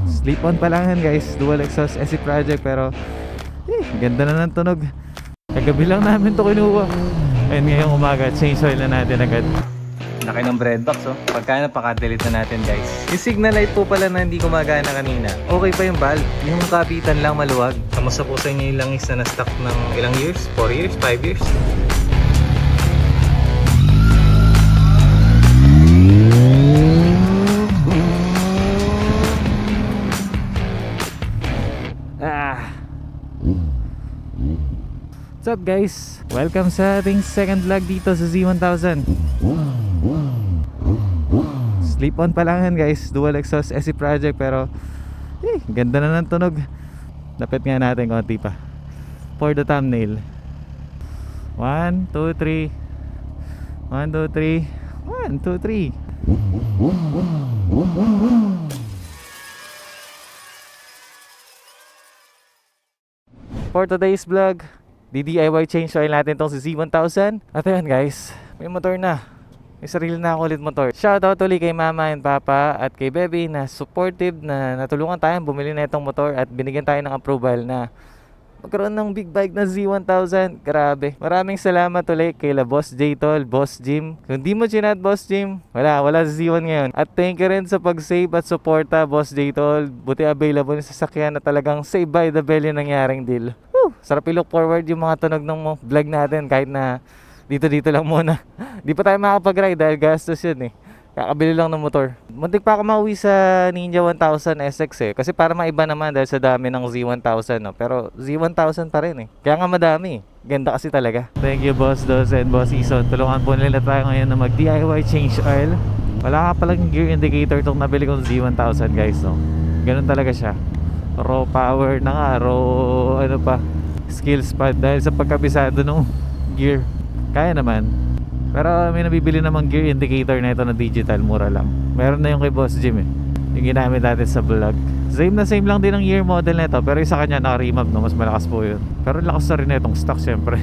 Slip on pa lang yan guys, dual exhaust SE project, pero ganda na ng tunog. Kagabi lang namin to kinuha. And ngayong umaga, change oil na natin agad. Laki ng bread box, oh. Pagka napaka-delete na natin guys. Yung signal light po pala na hindi gumagana kanina, okay pa yung valve. Yung kapitan lang maluwag. Kamusta po sa inyo yung langis na na-stock ng ilang years? 4 years? 5 years? What's up guys? Welcome sa ating second vlog dito sa Z1000. Sleep on pa lang yan guys, dual exhaust SE project, pero ganda na ng tunog. Lapit nga natin konti pa for the thumbnail. 1, 2, 3 1, 2, 3 1, 2, 3. For today's vlog, DIY change oil natin tong si Z1000. At ayun guys, may motor na. May sarili na ako ulit motor. Shoutout ulit kay mama and papa at kay baby na supportive, na natulungan tayong bumili na itong motor at binigyan tayo ng approval na magkaroon ng big bike na Z1000. Grabe. Maraming salamat ulit kay Boss J Tol, Boss Jim. Kung di mo chinat Boss Jim, wala si Z1 ngayon. At thank you rin sa pag-save at suporta Boss J Tol. Buti available yung sasakyan na talagang save by the bell yung nangyaring deal. Sarap i-look forward yung mga tunog ng vlog natin kahit na dito lang muna. Di pa tayo makapag-ride dahil gastos yun eh. Kakabili lang ng motor. Muntik pa ako mauwi sa Ninja 1000 SX eh. Kasi para maiba naman dahil sa dami ng Z1000 no. Pero Z1000 pa rin eh. Kaya nga madami eh. Ganda kasi talaga. Thank you Boss Dos and Boss Ison. Tulungan po nila tayo ngayon na mag-DIY change oil. Wala ka palang gear indicator itong nabili kong Z1000 guys no. Ganun talaga siya. Raw power na nga. Raw ano pa, skills pa dahil sa pagkabisado ng gear. Kaya naman. Pero may nabibili namang gear indicator na ito na digital, mura lang. Meron na yung kay Boss Jim eh, yung ginamit natin sa vlog. Same lang din ang year model na ito, pero isa kanya naka-remap no, mas malakas po yun. Pero lakas na rin na itong stock syempre.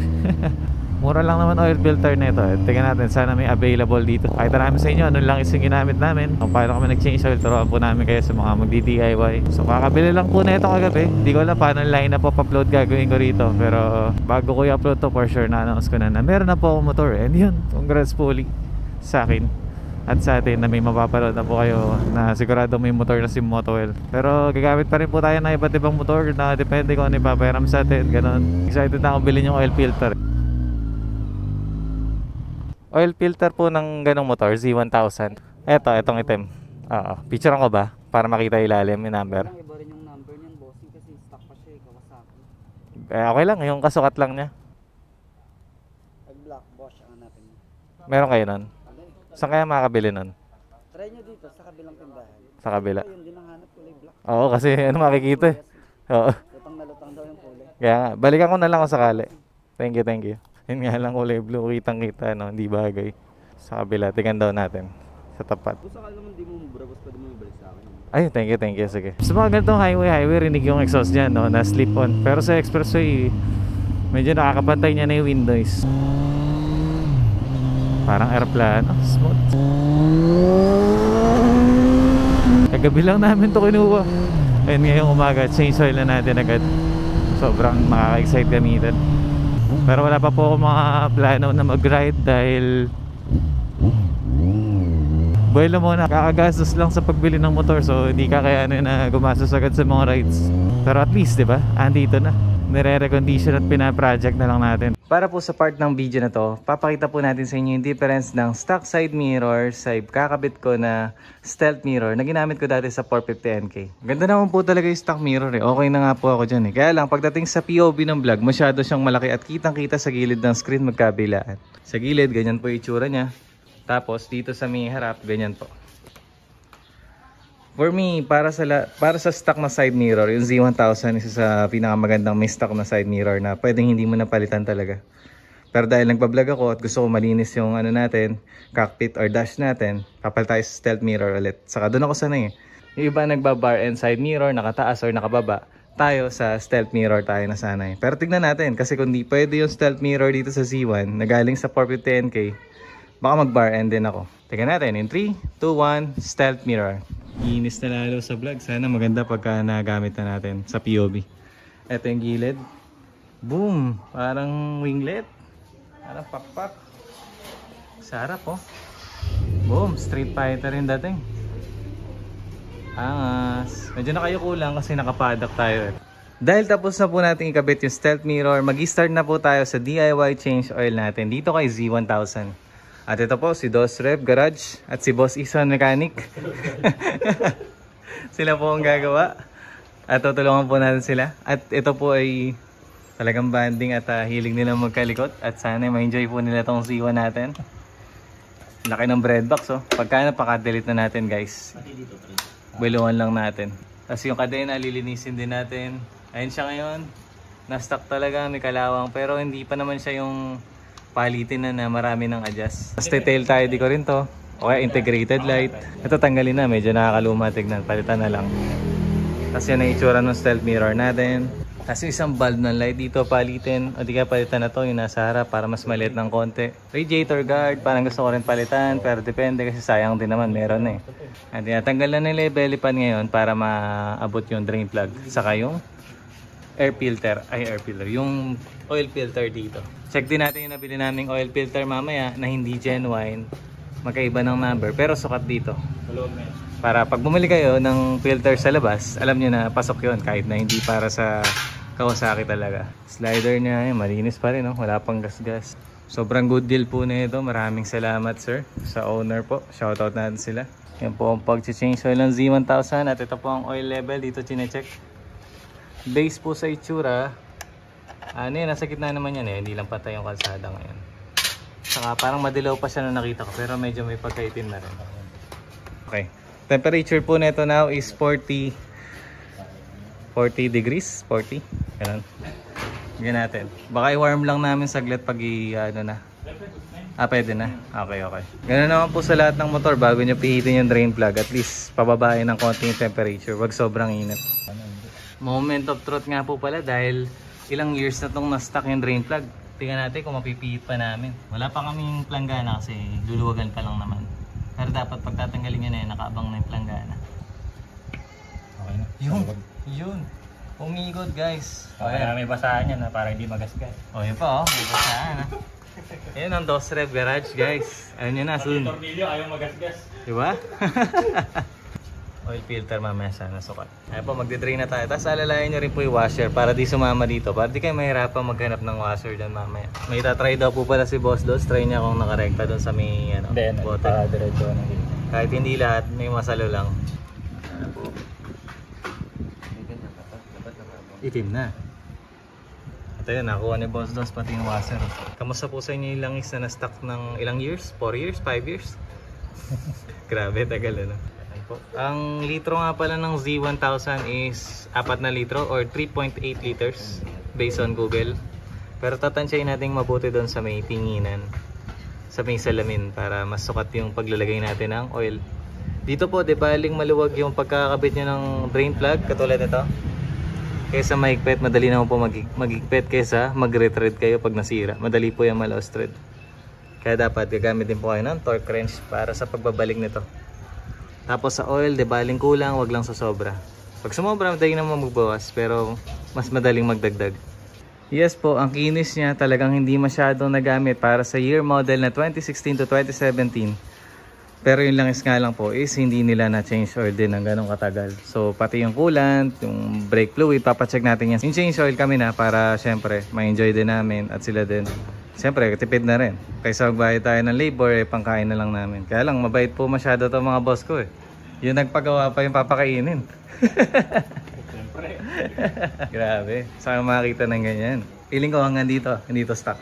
Mura lang naman oil filter na ito eh. Tingnan natin, sana may available dito. Kahit namin sa inyo, anong langis yung ginamit namin. Kung paano kami nag-change oil, turuan po namin kayo sa mga magdi-DIY. So kakabili lang po na ito kagabi. Hindi ko alam paano line up upload gagawin ko rito. Pero bago ko i-upload to, for sure na-announce ko na meron na po akong motor. And yun, congrats po ulit sa akin at sa atin na may mapapanood na po kayo na sigurado may motor na si Motoel. Pero gagamit pa rin po tayo ng iba't ibang motor na depende kung ano ipapayaram sa atin. Ganon. Excited na akong bilhin yung oil filter. Oil filter po ng ganong motor, Z1000. Etong item. Picture ko ba? Para makita ilalim yung number. Iba rin yung number niyan, bossing, kasi stock pa siya, Kawasaki. Okay lang, yung kasukat lang niya. Black Bosch ang hanapin niya. Meron kayo nun? Saan kaya makakabili nun? Try nyo dito, sa kabilang tindahan. Sa kabila? Yun din ang hanap, kulay black. Oo, kasi ano makikita eh. Oo. Lutang na lutang daw yung kulay. Kaya nga, balikan ko na lang kung sakali. Thank you. Yun nga lang, kulay blue, kitang-kita, no? Hindi bagay. Sa kabila, tingnan daw natin. Sa tapat. Kung sakal naman di mo brabos, pwede mo ibalik sa akin. Ay, thank you, sige. Sa mga ganitong highway, rinig yung exhaust niya, no? Na slip on. Pero sa expressway, medyo nakakapantay niya na yung wind noise. Parang airplane. Smooth. Kagabi lang namin to kinuha. Ayun, ngayong umaga, change oil na natin agad. Sobrang makaka-excite gamitin. Pero wala pa po ako mga plano na mag-ride dahil buwelo muna, kakagastos lang sa pagbili ng motor. So hindi kakayanin na gumastos agad sa mga rides. Pero at least, di ba? Andito na. Nire-recondition at pina-project na lang natin. Para po sa part ng video na to, papakita po natin sa inyo yung difference ng stock side mirror sa kakabit ko na stealth mirror na ginamit ko dati sa 450NK. Ganda naman po talaga yung stock mirror eh. Okay na nga po ako dyan eh. Kaya lang pagdating sa POV ng vlog, masyado siyang malaki at kitang kita sa gilid ng screen magkabilaan. Sa gilid, ganyan po yung itsura niya. Tapos dito sa may harap, ganyan po. For me, para sa stock na side mirror, yung Z1000 isa sa pinakamagandang may stock na side mirror na pwedeng hindi mo napalitan talaga. Pero dahil nagbablog ako at gusto ko malinis yung ano natin, cockpit or dash natin, papal tayo sa stealth mirror ulit. Saka doon ako sanay eh. Yung iba nagbabar and side mirror, nakataas or nakababa. Tayo sa stealth mirror tayo nasanay. Pero tignan natin, kasi kung di pwede yung stealth mirror dito sa Z1 na galing sa 450NK, baka mag-bar end din ako. Tignan natin in 3, 2, 1, stealth mirror. Inis na lalo sa vlog. Sana maganda pagka nagamit na natin sa POV. Ito yung gilid. Boom! Parang winglet. Parang pakpak. Sarap oh. Boom! Street Fighter yung dating. Angas. Medyo na kayo kulang kasi nakapadak tayo eh. Dahil tapos na po natin ikabit yung stealth mirror, mag-start na po tayo sa DIY change oil natin dito kay Z1000. At ito po si Dos Rev Garage at si Boss Isan Mechanic. Sila po ang gagawa. At tutulungan po natin sila. At ito po ay talagang banding at hilig nila magkalikot. At sana ma-enjoy po nila itong Z1 natin. Laki ng breadbox oh. Pagka napaka-delete na natin guys. Biluan lang natin. Tapos yung kadena lilinisin din natin. Ayun siya ngayon. Na-stock talaga, may kalawang. Pero hindi pa naman siya yung palitin na marami ng adjust. Tapos detail tayo di ko rin to. O kaya integrated light. Ito tanggalin na, medyo nakakaluma tignan. Palitan na lang. Tapos yan ang itsura ng stealth mirror natin. Tapos isang bulb ng light dito palitin. O di kaya palitan na to yung nasa harap para mas maliit ng konti. Radiator guard, parang gusto ko rin palitan. Pero depende kasi sayang din naman, meron eh. At tinatanggal na nila yung belly pan ngayon para maabot yung drain plug. Saka yung air filter. Yung oil filter dito. Check din natin yung nabili naming oil filter mamaya na hindi genuine. Magkaiba ng number pero sukat dito. Para pag bumili kayo ng filter sa labas, alam nyo na pasok yun kahit na hindi para sa Kawasaki talaga. Slider niya, malinis pa rin, no? Wala pang gas-gas. Sobrang good deal po na ito. Maraming salamat sir sa owner po. Shoutout natin sila. Yan po ang pag-change oil ng Z1000 at ito po ang oil level dito chinecheck. Base po sa itsura. Ano yun, nasa gitna naman yan eh. Hindi lang patay yung kalsada ngayon. Saka parang madilaw pa siya na nakita ko pero medyo may pagkaitim na rin. Okay. Temperature po nito now is 40 degrees. 40. Ganun. Ganyan natin. Baka i-warm lang namin saglit pag ano na. Pwede na. Okay. Ganun naman po sa lahat ng motor bago nyo pihitin yung drain plug. At least pababain ng konti yung temperature. Wag sobrang init. Moment of truth nga po pala dahil ilang years na itong na-stuck yung drain plug. Tingnan natin kung mapipihit pa namin. Wala pa kaming planggana kasi luluwagan pa lang naman. Pero dapat pagtatanggalin nyo na yun, nakaabang na yung planggana. Okay na. Yun. Umigod guys. Okay na may basahan yan para hindi magasgas. Yun pa may basahan ha. Ayun ang Dos Rev Garage guys. Ayun yun na soon. Tornilyo ayaw magasgas. Diba? Oil filter mamaya sana sukat. Ayun po, magde-drain na tayo. Tapos alalayan nyo rin po yung washer para di sumama dito. Para di kayo mahirapan maghanap ng washer dyan mamaya. May tatry daw po pala si Boss Dos. Try niya kung nakarekta doon sa may bottle. Diretso na dito. Kahit hindi lahat, may masalo lang. Itim na. Ito yun, nakuha ni Boss Dos pati yung washer. Kamusta po sa inyo yung langis na na-stock ng ilang years? 4 years? 5 years? Grabe, tagal ano. Ang litro nga pala ng Z1000 is 4 na litro or 3.8 liters based on Google. Pero tatansyahin natin mabuti doon sa may tinginan, sa may salamin para mas sukat yung paglalagay natin ng oil. Dito po, di baling maluwag yung pagkakabit nyo ng drain plug katulad nito. Kaysa mahigpit, madali naman po magigpit kaysa mag-retread kayo pag nasira. Madali po yung ma-lost thread. Kaya dapat gagamit din po kayo ng torque wrench para sa pagbabalik nito. Tapos sa oil, di baling kulang, wag lang sa sobra. Pag sumobra, madali naman magbawas, pero mas madaling magdagdag. Yes po, ang kinis niya talagang hindi masyadong nagamit para sa year model na 2016 to 2017. Pero yung langis nga lang po is hindi nila na-change oil din ng ganong katagal. So pati yung coolant, yung brake fluid, papacheck natin yan. Yung change oil kami na para syempre ma-enjoy din namin at sila din. Siyempre, tipid na rin. Kaysa magbayad tayo ng labor, pangkain na lang namin. Kaya lang, mabait po masyado to mga boss ko eh. Yung nagpagawa pa yung papakainin. Grabe. Saan makakita ng ganyan? Feeling ko hanggang dito, hindi to stock.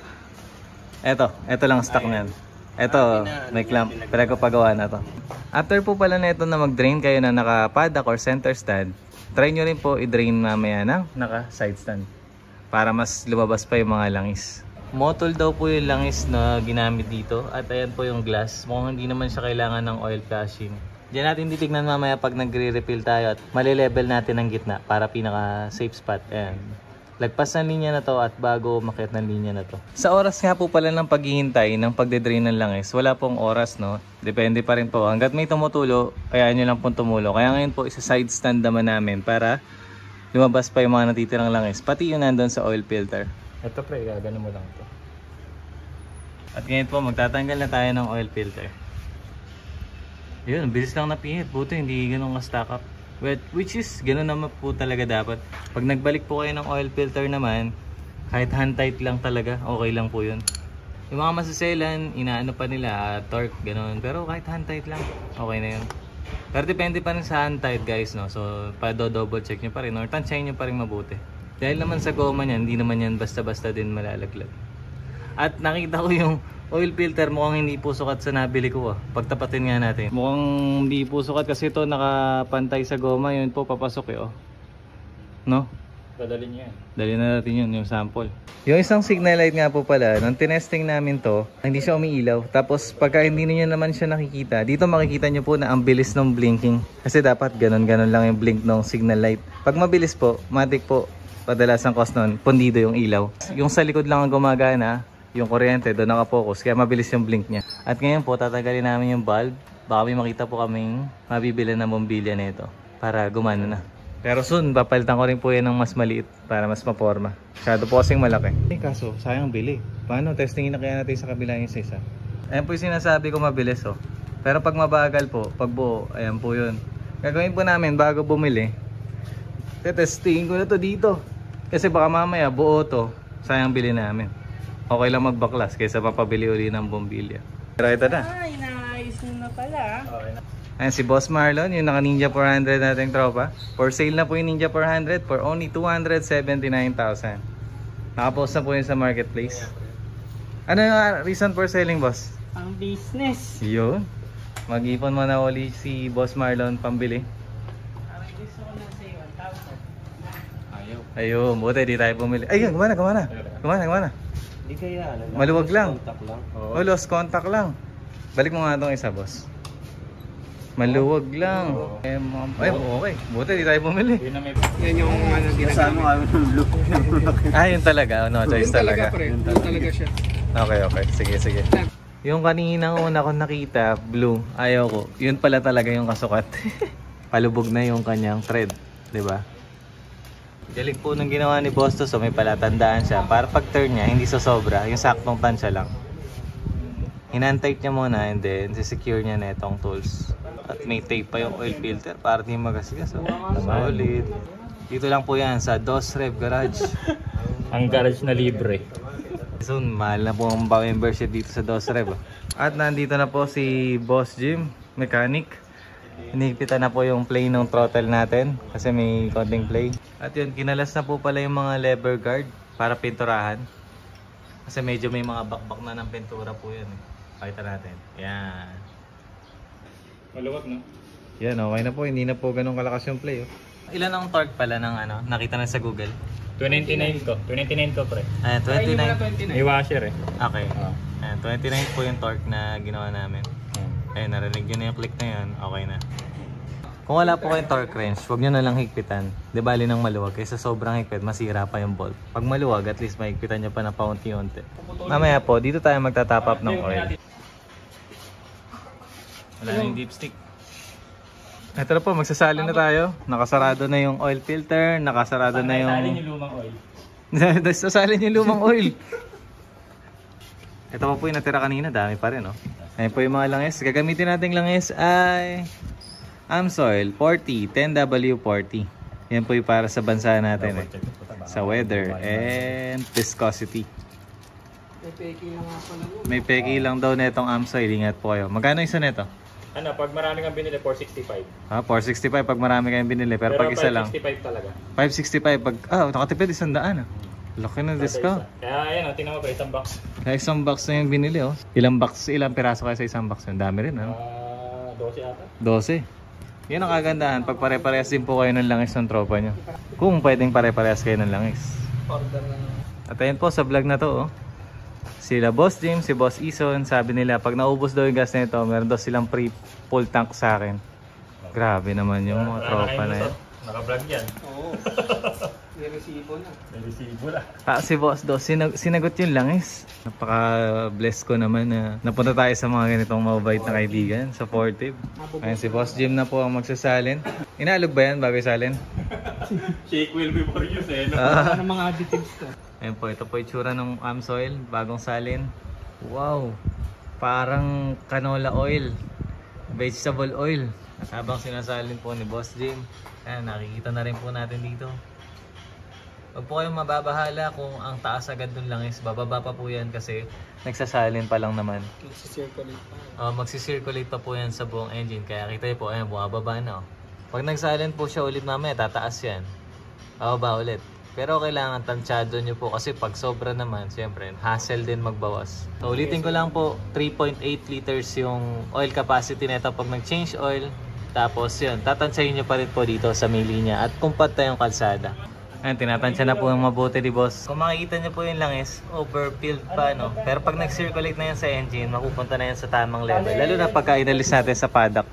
Eto lang stock niyan. Eto, may clamp. Pero pagawa na to. After po pala na ito na mag-drain kayo na naka-paddock or center stand, try nyo rin po i-drain mamaya ng naka-side stand. Para mas lumabas pa yung mga langis. Motol daw po yung langis na ginamit dito at ayan po yung glass. Mukhang hindi naman siya kailangan ng oil flashing. Diyan natin titignan mamaya pag nagre-refill tayo at mali-level natin ang gitna para pinaka safe spot. Ayan. Lagpas ng linya na to at bago umakyat ng linya na to. Sa oras nga po pala ng paghihintay ng pagdedrain ng langis, wala pong oras, no? Depende pa rin po. Hanggat may tumutulo, kaya nyo lang pong tumulo. Kaya ngayon po, isa side stand naman namin para lumabas pa yung mga natitirang langis. Pati yung nandun sa oil filter. Ito pre, gagano mo lang ito. At ngayon po, magtatanggal na tayo ng oil filter. Yun, bilis lang napihit. Buto, hindi ganun ka-stack up. Which is, gano'n naman po talaga dapat. Pag nagbalik po kayo ng oil filter naman, kahit hand tight lang talaga, okay lang po yun. Yung mga masiselan, inaano pa nila, torque, gano'n. Pero kahit hand tight lang, okay na yun. Pero depende pa rin sa hand tight guys, no? So, pa-double check nyo pa rin, or tansyahin nyo pa rin mabuti. Dahil naman sa goma niyan, hindi naman yan basta-basta din malalaglag. At nakita ko yung oil filter, mukhang hindi po sukat sa nabili ko. Pagtapatin nga natin. Mukhang hindi po sukat kasi ito nakapantay sa goma. Yun po, papasok eh. Oh. No? Dadalhin niya yan. Dali na natin yun, yung sample. Yung isang signal light nga po pala, nung tinesting namin to, hindi siya umiilaw. Tapos pagka hindi niyo naman siya nakikita, dito makikita nyo po na ang bilis ng blinking. Kasi dapat ganon-ganon lang yung blink ng signal light. Pag mabilis po, matik po, padalasang cause nun, pundido yung ilaw. Yung sa likod lang ang gumagana, yung kuryente doon nakapokus, kaya mabilis yung blink niya. At ngayon po, tatanggalin namin yung bulb. Baka may makita po kaming mabibili na bombilya nito para gumana na. Pero soon, papalitan ko rin po yan ng mas maliit para mas maporma. Masyado po kasing malaki. Kaso, sayang bili. Paano? Testingin na kaya natin sa kabila yung isa. Ayan po yung sinasabi ko mabilis, oh. Pero pag mabagal po, pag buo, ayan po yun. Gagawin po namin bago bumili. Testingin ko na to dito. Kasi baka mamaya buo to, sayang bili namin. Okay lang magbaklas kaysa papabili uli ng bombilya. Pero ito na. Ay, naayos nyo na pala. Okay na. Ayan si Boss Marlon, yung naka Ninja 400 nating tropa. For sale na po yung Ninja 400 for only 279,000. Nakapost na po yun sa marketplace. Ano yung reason for selling, boss? Ang business. Yun. Mag-ipon mo na uli si Boss Marlon pambili. Ang gusto ko na sa 1,000. Ayaw. Ayun, buti di tayo bumili. Ayun, gumana. Hindi kaya ano. Maluwag lang. Contact lang. Oh, lost contact lang. Balik mo nga itong isa, boss. Maluwag lang. Ay, okay. Buti di tayo bumili. Yun na may... Yan yung ano Kasama kami ng blue. Yun talaga. No choice talaga. Yun talaga siya. Okay. Sige. Yung kaninang una ko nakita, blue, ayaw ko. Yun pala talaga yung kasukat. Palubog na yung kanyang thread. Diba? Galing po nung ginawa ni Boss to, so may palatandaan siya. Para pag turn niya, hindi sobra. Yung saktong tansya lang. Hinantight niya muna and then secure niya na itong tools. At may tape pa yung oil filter para di magasgas. Oh. Solid. Dito lang po yan sa Dos Rev Garage. Ang garage na libre. Soon, mahal na po ang membership dito sa Dos Rev. At nandito na po si Boss Jim, mechanic. Hinihigpitan na po yung play ng throttle natin kasi may konting play. At yun, kinalas na po pala yung mga lever guard para pinturahan. Kasi medyo may mga bakbak na ng pintura po yun. Pakita natin. Yan. Maluwag, no? Yan, okay na po. Hindi na po ganun kalakas yung play. Oh. Ilan ang torque pala ng ano? Nakita na sa Google? 29 ko. 29 ko, pre. Ayan, 29. May washer eh. Okay. Ayan, 29 po yung torque na ginawa namin. Ayan, narinig nyo na yung click na yun. Okay na. Kung wala po kayong torque wrench, huwag nyo na lang higpitan. Di bali ng maluwag. Kaysa sobrang higpit, masira pa yung bolt. Pag maluwag, at least mahigpitan nyo pa na paunti-unti. Mamaya po, dito tayo magtatap up ng oil. Wala na yung dipstick. Ito na po, magsasalin na tayo. Nakasarado na yung oil filter. Nakasarado na yung... Salin yung lumang oil. Sasalin yung lumang oil. Ito pa po yung natira kanina. Dami pa rin, oh. Ayan po yung mga langis. Gagamitin natin langis ay Amsoil 40, 10W40. Yan po yung para sa bansa natin, eh. Sa weather and viscosity. May peki lang nga pala mo. May peki lang daw na itong Amsoil. Ingat po kayo. Magkano isa nito? Ano, pag marami kang binili, 465. 465 pag marami kayong binili. Pero pag isa lang 565 talaga. 565 pag... nakatipid 100, ah. Laki na discount. Kaya ayan, tingnan mo pa, isang box. Kaya isang box na yung binili, oh. Ilang piraso kayo sa isang box? Ang dami rin, ano? 12 ata. 12. Yan ang kagandahan. Pag pare-parehas din po kayo ng langis ng tropa nyo. Kung pwedeng pare-parehas kayo ng langis. Order na lang. At ayun po sa vlog na to, oh. Sila Boss Jim, si Boss Ison, sabi nila pag naubos daw yung gas nito, meron daw silang free full tank sa akin. Grabe naman yung mga tropa na yan. Naka-vlog yan. Oo. May resibo na. May resibo lang. Si Boss Dos, sinagot yung langis. Napaka-bless ko naman na napunta tayo sa mga ganitong mababait na kaibigan, supportive. Ayun, si Boss Jim na po ang magsasalin. Inaalog ba yan bago isalin? Shake wheel before use eh. No? Ano mga additives to? Ayun po, ito po itsura ng Amsoil, bagong salin. Wow! Parang canola oil, vegetable oil. At habang sinasalin po ni Boss Jim, ayan, nakikita na rin po natin dito. Huwag po kayong mababahala kung ang taas agad dun lang is bababa pa po yan kasi nagsasalin pa lang naman. Magsisirculate pa. Magsisirculate pa po yan sa buong engine kaya kita po, ayan, bumababa na. Pag nagsalin po siya ulit mamaya, tataas yan. Bababa ulit. Pero kailangan tansyado nyo po kasi pag sobra naman, siyempre, hassle din magbawas. So ulitin ko lang po, 3.8 liters yung oil capacity nito pag nag-change oil. Tapos yun, tatansyahin nyo pa rin po dito sa may linya at kung pata yung kalsada. Ayan, tinatansya na po yung mabuti ni boss. Kung makikita nyo po yung langis, overfilled pa, no? Pero pag nag-circulate na yan sa engine, mapupunta na yan sa tamang level. Lalo na pagka inalis natin sa paddock.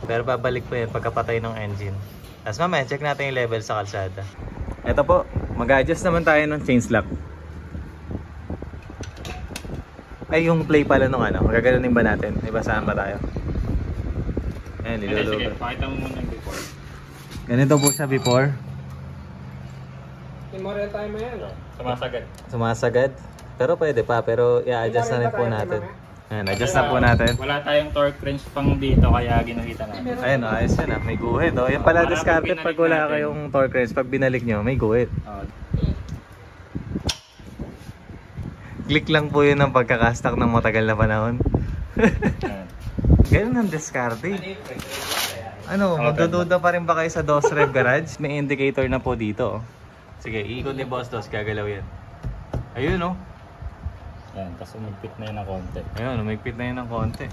Pero babalik po yan pagkapatay ng engine. Tapos mamaya, check natin yung level sa kalsada. Ito po, mag-adjust naman tayo ng change lock. Ay, yung play pala nung ano, magaganunin ba natin? May basahan ba tayo? Ayan, nilulugan. Sige, pakita mo muna yung before. Ganito po siya before. Memorial tayo mo yan. Sumasagad. Sumasagad. Pero pwede pa, pero i-adjust na rin po natin. Ayan, adjust na po natin. Wala tayong torque wrench pang dito kaya ginuhita natin. Ayun, ayos yan ah. May guhit. Oh. Yan pala discarded pag wala kayong torque wrench. Pag binalik nyo, may guhit. Click lang po yun ng pagkakastak ng matagal na panahon. Ganun ang discarded. Ano, magdududa pa rin ba kayo sa DOS Rev Garage? May indicator na po dito. Sige, iikot ni Boss DOS, gagalaw yan. Ayun oh. Yan, tapos umigpit na yun ng konti. Ayun, umigpit na yun ng konti.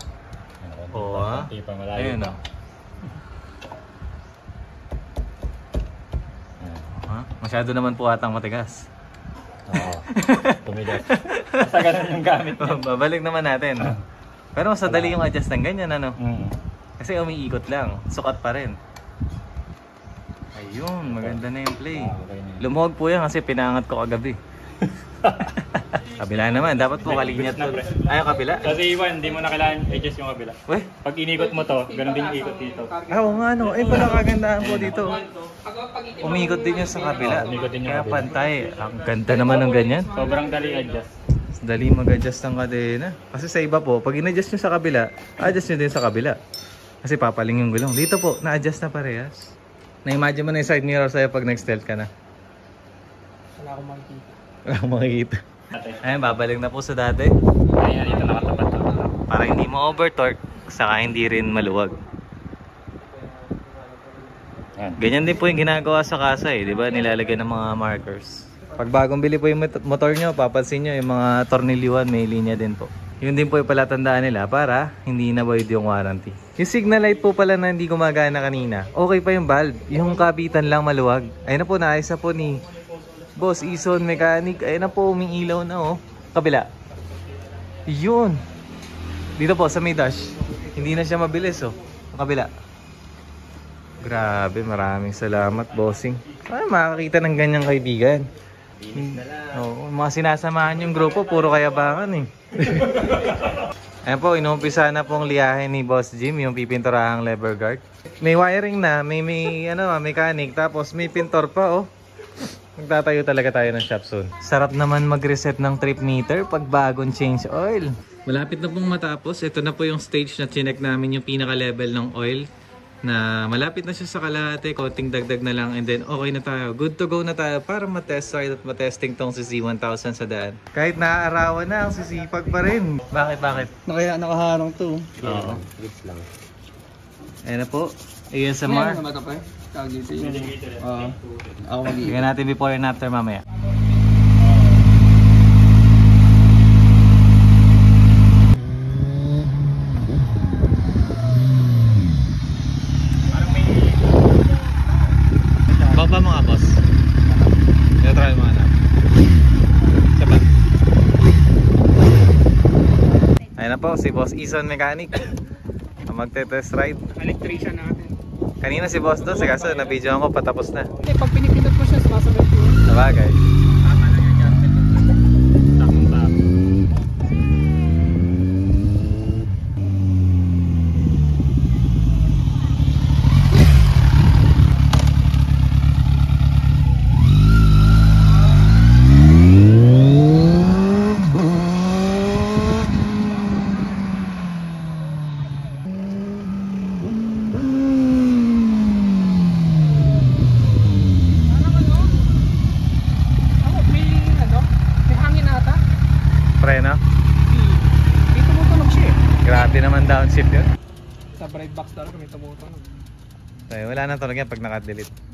Oo ah. Ayun oh. Masyado naman po atang matigas. Oo. Tumigas. Basta ganun yung gamit niya. Babalik naman natin. Pero mas madali yung adjust ng ganyan ano. Kasi umiikot lang. Sukat pa rin. Ayun, maganda na yung play. Lumuhog po yan kasi pinangat ko kagabi. Kabila naman, dapat po kalinyat to. Ay, yung kabila? Kasi Iwan, hindi mo na kailangan adjust yung kabila. Weh? Pag inikot mo to, ganun din yung ikot dito. Oo nga no, ay pala kagandaan po dito. Umikot din yung sa kabila. Kaya pantay. Ang ganda naman ng ganyan. Sobrang dali adjust. Dali mag-adjust ng kadena. Kasi sa iba po, pag in-adjust nyo sa kabila, adjust nyo din sa kabila. Kasi papaling yung gulong. Dito po, na-adjust na parehas. Na-imagine mo na yung side mirror sa'yo pag nag-stealth ka na. Wala akong makikita. Wala akong makikita. Ayun, babalik na po sa dati. Ayan, dito nakatapat to. Para hindi mo over-torque, saka hindi rin maluwag. Ganyan din po yung ginagawa sa kasa eh, di ba? Nilalagay ng mga markers. Pag bagong bili po yung motor nyo, papansin nyo yung mga tornilyoan, may linya din po. Yun din po yung palatandaan nila para hindi na void yung warranty. Yung signal light po pala na hindi gumagana kanina, okay pa yung valve. Yung kabitan lang maluwag. Ayun na po, naayos na po ni Boss Ison Mechanic. Ayun na po, umiilaw na oh. Kabila. Yun. Dito po sa may dash. Hindi na siya mabilis oh. Kabila. Grabe, maraming salamat bossing. Ay, makakita ng ganyang kaibigan. Oo, mga sinasamahan yung grupo, puro kayabangan eh. Ayan po, inumpisa na pong liyahin ni Boss Jim yung pipinturahang lever guard. May wiring na, may mechanic, tapos may pintor pa oh. Magtatayo talaga tayo ng shop soon. Sarap naman mag-reset ng trip meter pag bagong change oil. Malapit na pong matapos. Ito na po yung stage na chinek namin yung pinaka-level ng oil. na malapit na siya sa kalahati, konting dagdag na lang, and then okay na tayo. Good to go na tayo para matest ride at matesting tong si Z1000 sa daan. Kahit naaarawan na, ang sisipag pa rin. Bakit? Nakaharang to. Oo. Gits lang. Ayan na po, ASMR. Ano ba ito pa eh? Kagitin. Oo. Ako mag-iit. Tingnan natin before and after mamaya. Baba mga boss. I-try mo na. Isa pa. Ayun na po, si Boss Ison Mechanic. Ang magte-test ride. Electrician natin. Kanina si Boss doon, kaso na-video ko patapos na. Hindi, pag pinipindot mo siya, sumasagot yun. Sabagay. Tama lang yan dyan. Takong ba? May hangin ata. Preno. May tumutunog siya eh. Grabe naman downshift yun. Sa bright box talaga may tumutunog. Wala nang tunog yan pag naka-delete.